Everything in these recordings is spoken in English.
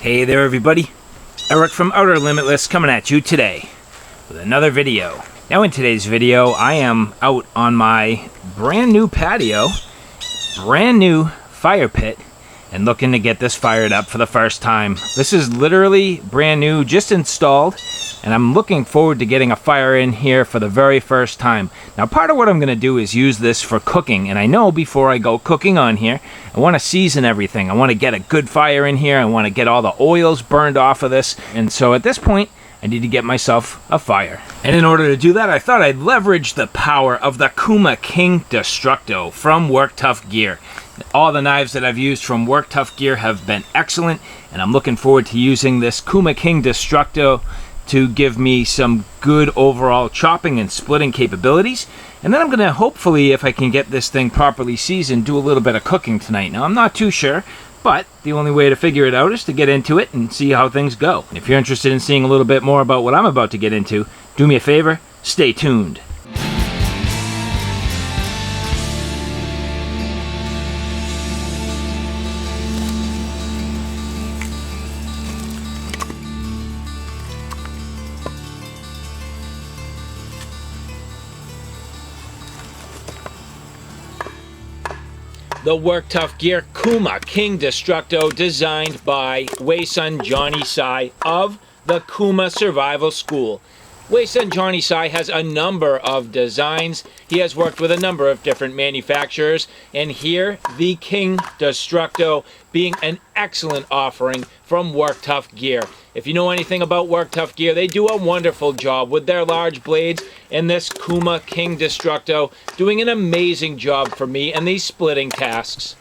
Hey there everybody, Eric from Outer Limitless coming at you today with another video. Now in today's video I am out on my brand new patio, brand new fire pit, and looking to get this fired up for the first time. This is literally brand new, just installed, and I'm looking forward to getting a fire in here for the very first time. Now part of what I'm going to do is use this for cooking, and I know before I go cooking on here, I want to season everything. I want to get a good fire in here. I want to get all the oils burned off of this, and so at this point I need to get myself a fire. And in order to do that, I thought I'd leverage the power of the CUMA King Destructo from Work Tuff Gear. All the knives that I've used from Work Tuff Gear have been excellent, and I'm looking forward to using this CUMA King Destructo to give me some good overall chopping and splitting capabilities. And then I'm going to hopefully, if I can get this thing properly seasoned, do a little bit of cooking tonight. Now I'm not too sure, but the only way to figure it out is to get into it and see how things go. If you're interested in seeing a little bit more about what I'm about to get into, do me a favor, stay tuned. The Work Tuff Gear CUMA King Destructo, designed by Wei-san Johnny Sai of the CUMA Survival School. Wei-san Johnny Sai has a number of designs. He has worked with a number of different manufacturers, and here the King Destructo being an excellent offering from Work Tuff Gear. If you know anything about Work Tuff Gear, they do a wonderful job with their large blades, and this CUMA King Destructo doing an amazing job for me in these splitting tasks.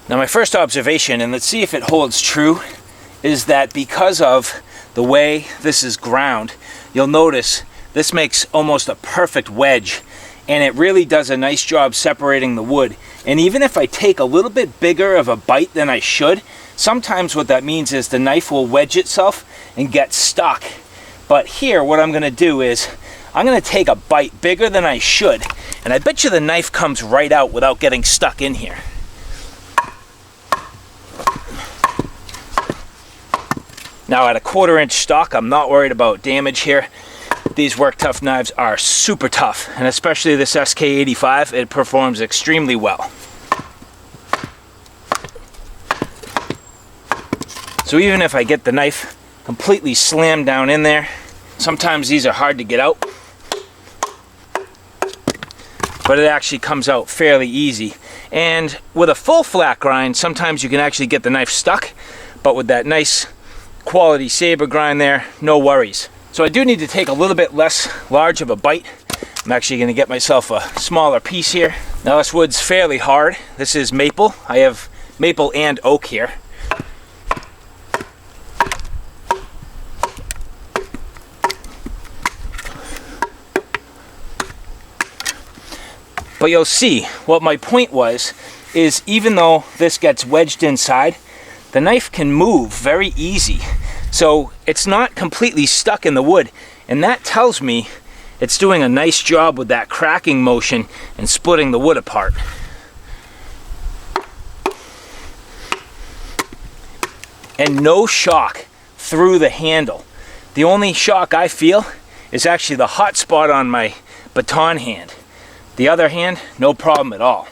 Now my first observation, and let's see if it holds true, is that because of the way this is ground, you'll notice this makes almost a perfect wedge, and it really does a nice job separating the wood. And even if I take a little bit bigger of a bite than I should, sometimes what that means is the knife will wedge itself and get stuck. But here what I'm going to do is I'm going to take a bite bigger than I should, and I bet you the knife comes right out without getting stuck in here. Now at a 1/4 inch stock, I'm not worried about damage here. These Work Tuff knives are super tough, and especially this SK85, it performs extremely well. So even if I get the knife completely slammed down in there, sometimes these are hard to get out, but it actually comes out fairly easy. And with a full flat grind, sometimes you can actually get the knife stuck, but with that nice quality saber grind there, no worries. So I do need to take a little bit less large of a bite. I'm actually going to get myself a smaller piece here. Now this wood's fairly hard. This is maple. I have maple and oak here. But you'll see what my point was, is even though this gets wedged inside, the knife can move very easy. So it's not completely stuck in the wood, and that tells me it's doing a nice job with that cracking motion and splitting the wood apart. And no shock through the handle. The only shock I feel is actually the hot spot on my baton hand. The other hand, no problem at all.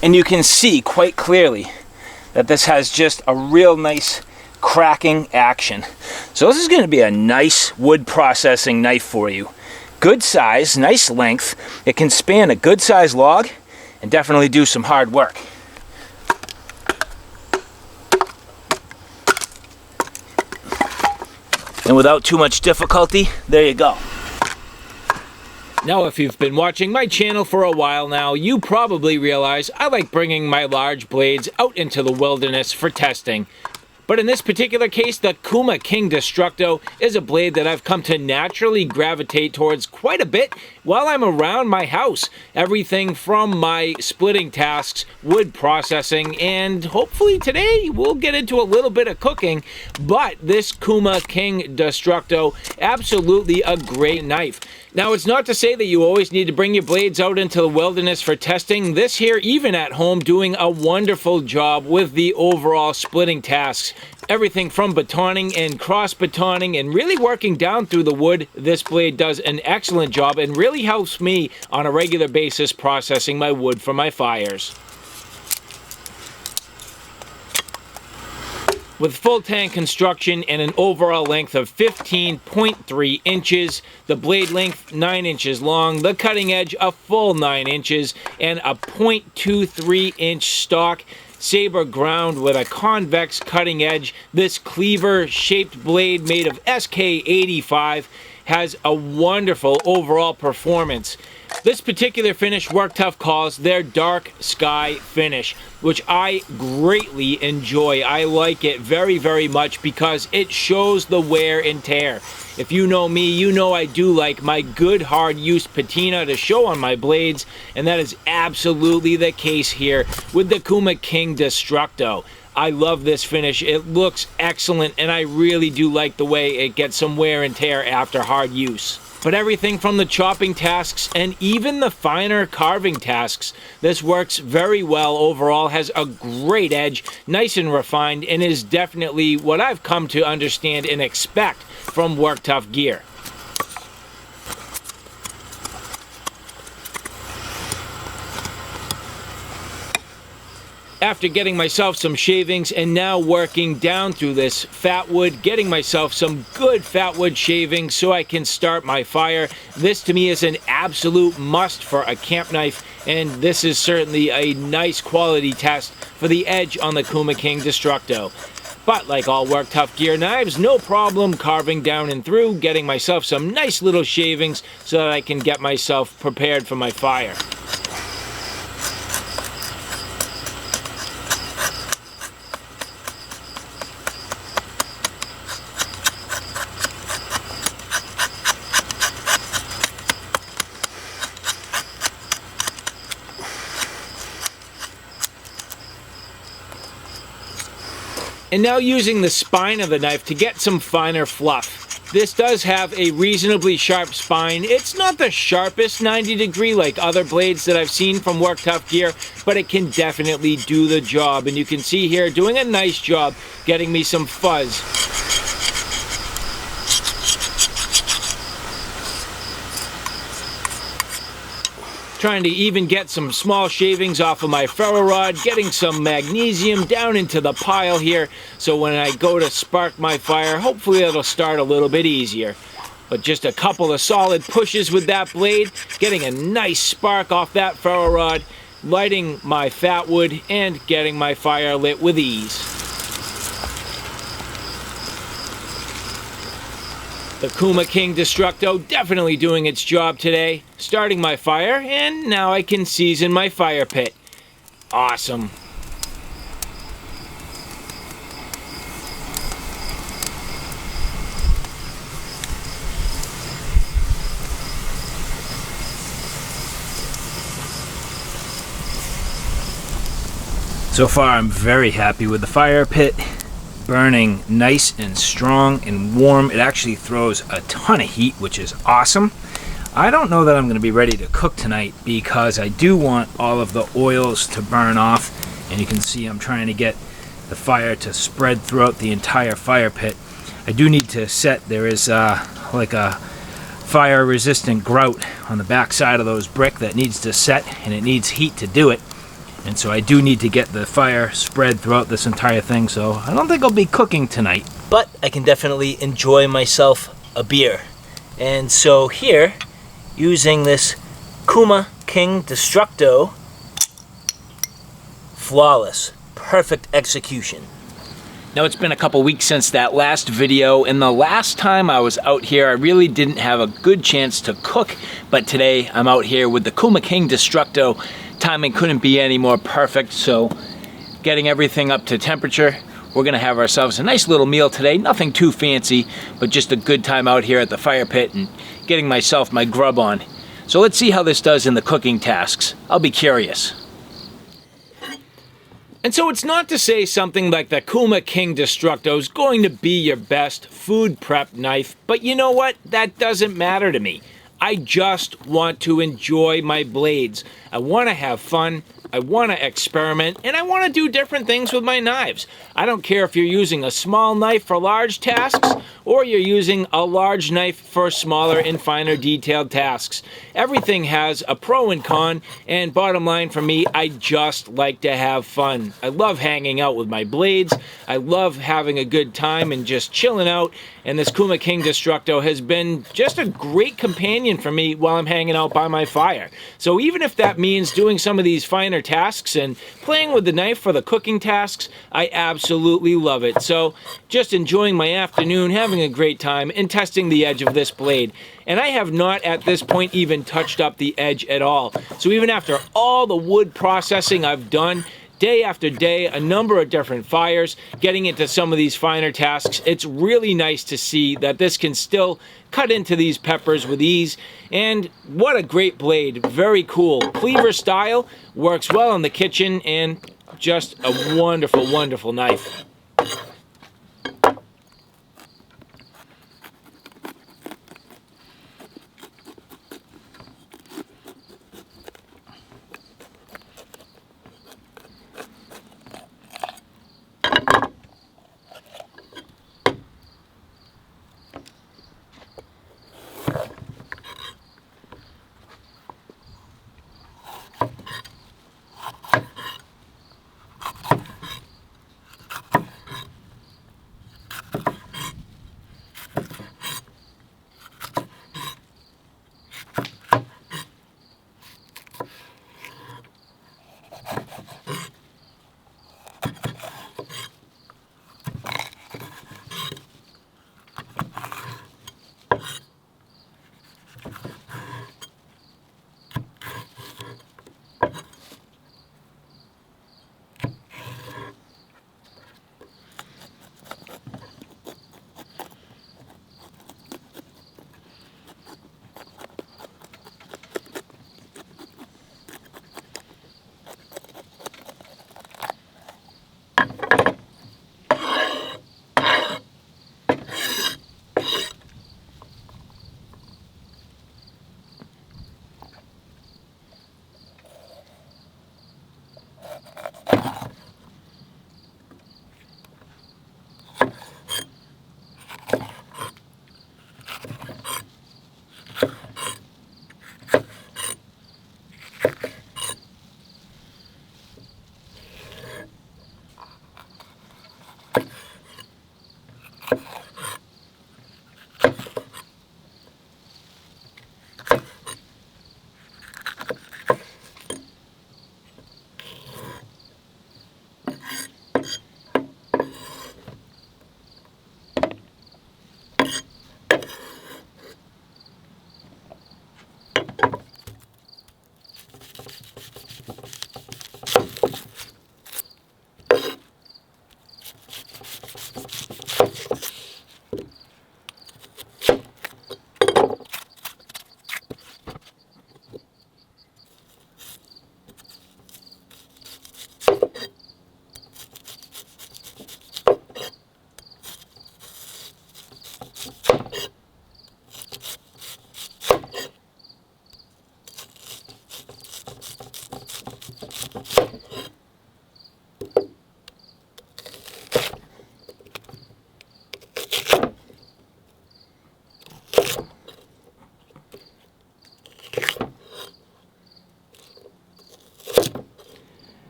And you can see quite clearly that this has just a real nice cracking action. So this is going to be a nice wood processing knife for you. Good size, nice length. It can span a good size log and definitely do some hard work. And without too much difficulty, there you go. Now, if you've been watching my channel for a while now, you probably realize I like bringing my large blades out into the wilderness for testing. But in this particular case, the CUMA King Destructo is a blade that I've come to naturally gravitate towards quite a bit while I'm around my house. Everything from my splitting tasks, wood processing, and hopefully today we'll get into a little bit of cooking. But this CUMA King Destructo, absolutely a great knife. Now, it's not to say that you always need to bring your blades out into the wilderness for testing. This here, even at home, doing a wonderful job with the overall splitting tasks. Everything from batoning and cross batoning and really working down through the wood. This blade does an excellent job and really helps me on a regular basis processing my wood for my fires. With full tank construction and an overall length of 15.3 inches, the blade length 9 inches long, the cutting edge a full 9 inches, and a 0.23 inch stock saber ground with a convex cutting edge. This cleaver shaped blade made of SK85 has a wonderful overall performance. This particular finish Work Tuff calls their dark sky finish, which I greatly enjoy. I like it very, very much because it shows the wear and tear. If you know me, you know I do like my good hard use patina to show on my blades, and that is absolutely the case here with the CUMA King Destructo. I love this finish. It looks excellent, and I really do like the way it gets some wear and tear after hard use. But everything from the chopping tasks and even the finer carving tasks, this works very well overall, has a great edge, nice and refined, and is definitely what I've come to understand and expect from Work Tuff Gear. After getting myself some shavings and now working down through this fat wood, getting myself some good fat wood shavings so I can start my fire. This to me is an absolute must for a camp knife, and this is certainly a nice quality test for the edge on the CUMA King Destructo. But like all Work Tuff Gear knives, no problem carving down and through, getting myself some nice little shavings so that I can get myself prepared for my fire. And now using the spine of the knife to get some finer fluff. This does have a reasonably sharp spine. It's not the sharpest 90 degree like other blades that I've seen from Work Tuff Gear, but it can definitely do the job. And you can see here doing a nice job getting me some fuzz. Trying to even get some small shavings off of my ferro rod, getting some magnesium down into the pile here, so when I go to spark my fire, hopefully it'll start a little bit easier. But just a couple of solid pushes with that blade, getting a nice spark off that ferro rod, lighting my fat wood, and getting my fire lit with ease. The CUMA King Destructo definitely doing its job today. Starting my fire, and now I can season my fire pit. Awesome. So far, I'm very happy with the fire pit. Burning nice and strong and warm. It actually throws a ton of heat, which is awesome. I don't know that I'm going to be ready to cook tonight because I do want all of the oils to burn off, and you can see I'm trying to get the fire to spread throughout the entire fire pit. I do need to set, there is like a fire resistant grout on the back side of those brick that needs to set, and it needs heat to do it. And so I do need to get the fire spread throughout this entire thing, so I don't think I'll be cooking tonight. But I can definitely enjoy myself a beer. And so here, using this CUMA King Destructo, flawless, perfect execution. Now it's been a couple weeks since that last video, and the last time I was out here I really didn't have a good chance to cook, but today I'm out here with the CUMA King Destructo. Timing couldn't be any more perfect, so getting everything up to temperature. We're gonna have ourselves a nice little meal today, nothing too fancy, but just a good time out here at the fire pit and getting myself my grub on. So let's see how this does in the cooking tasks. I'll be curious. And so it's not to say something like the CUMA King Destructo is going to be your best food prep knife, but you know what? That doesn't matter to me. I just want to enjoy my blades. I want to have fun, I want to experiment, and I want to do different things with my knives. I don't care if you're using a small knife for large tasks or you're using a large knife for smaller and finer detailed tasks. Everything has a pro and con, and bottom line for me, I just like to have fun. I love hanging out with my blades. I love having a good time and just chilling out, and this CUMA King Destructo has been just a great companion for me while I'm hanging out by my fire. So even if that means doing some of these finer tasks and playing with the knife for the cooking tasks, I absolutely love it. So just enjoying my afternoon, having a great time, and testing the edge of this blade. And I have not at this point even touched up the edge at all. So even after all the wood processing I've done, day after day, a number of different fires, getting into some of these finer tasks, it's really nice to see that this can still cut into these peppers with ease. And what a great blade, very cool. Cleaver style, works well in the kitchen, and just a wonderful, wonderful knife.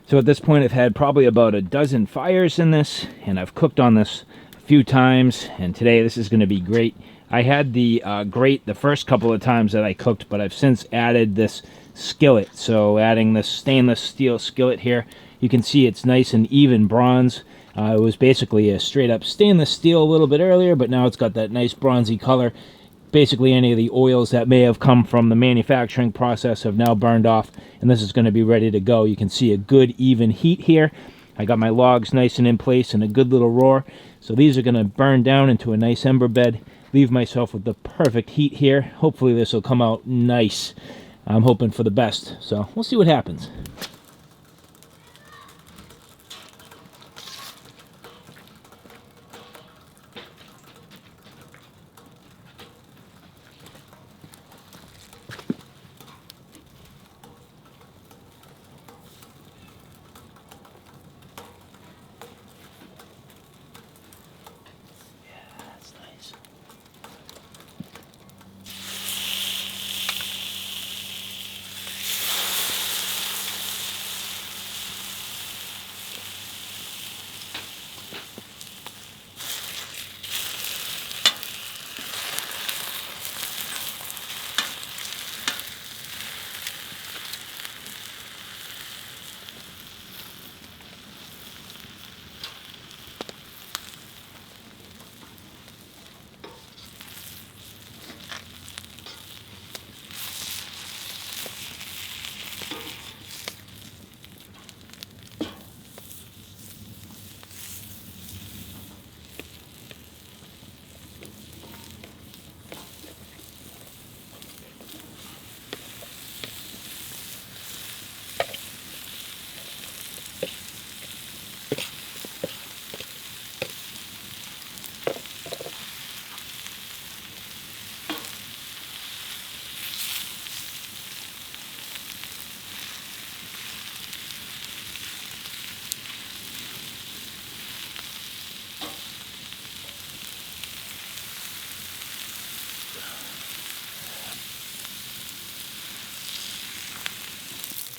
So at this point I've had probably about a dozen fires in this, and I've cooked on this a few times, and today this is going to be great. I had the grate the first couple of times that I cooked, but I've since added this skillet. So adding this stainless steel skillet here, you can see it's nice and even bronze. It was basically a straight up stainless steel a little bit earlier, but now it's got that nice bronzy color. Basically any of the oils that may have come from the manufacturing process have now burned off, and this is going to be ready to go. You can see a good even heat here. I got my logs nice and in place and a good little roar. So these are going to burn down into a nice ember bed, leave myself with the perfect heat here. Hopefully this will come out nice. I'm hoping for the best, so we'll see what happens.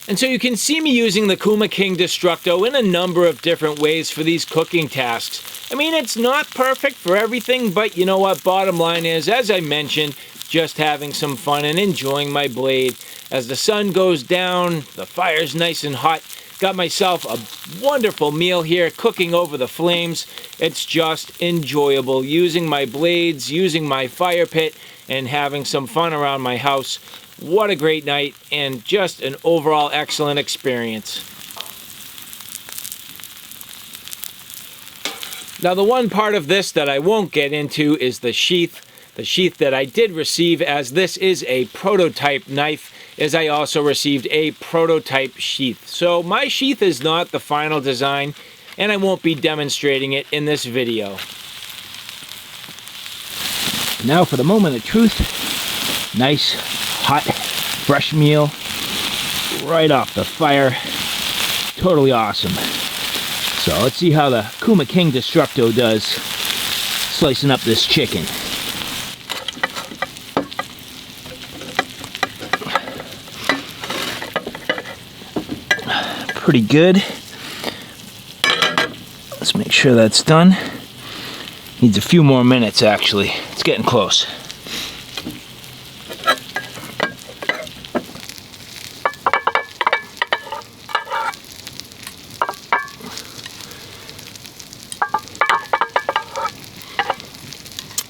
And so you can see me using the CUMA King Destructo in a number of different ways for these cooking tasks. I mean, it's not perfect for everything, but you know what? Bottom line is, as I mentioned, just having some fun and enjoying my blade. As the sun goes down, the fire's nice and hot. Got myself a wonderful meal here, cooking over the flames. It's just enjoyable using my blades, using my fire pit, and having some fun around my house. What a great night, and just an overall excellent experience. Now, the one part of this that I won't get into is the sheath. The sheath that I did receive, as this is a prototype knife, as I also received a prototype sheath. So my sheath is not the final design, and I won't be demonstrating it in this video. Now for the moment of truth. Nice, hot, fresh meal right off the fire. Totally awesome. So let's see how the CUMA King Destructo does slicing up this chicken. Pretty good. Let's make sure that's done. Needs a few more minutes, actually. It's getting close.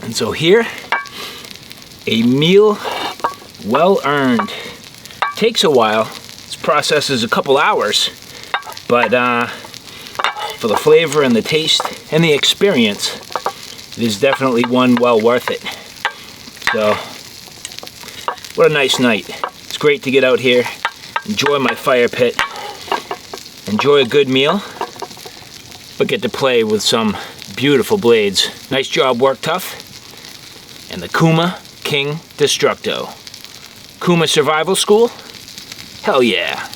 And so here, a meal well earned. Takes a while. This process is a couple hours, but for the flavor and the taste and the experience, it is definitely one well worth it. So, what a nice night. It's great to get out here, enjoy my fire pit, enjoy a good meal, but get to play with some beautiful blades. Nice job, Work Tuff. And the CUMA King Destructo. CUMA Survival School? Hell yeah.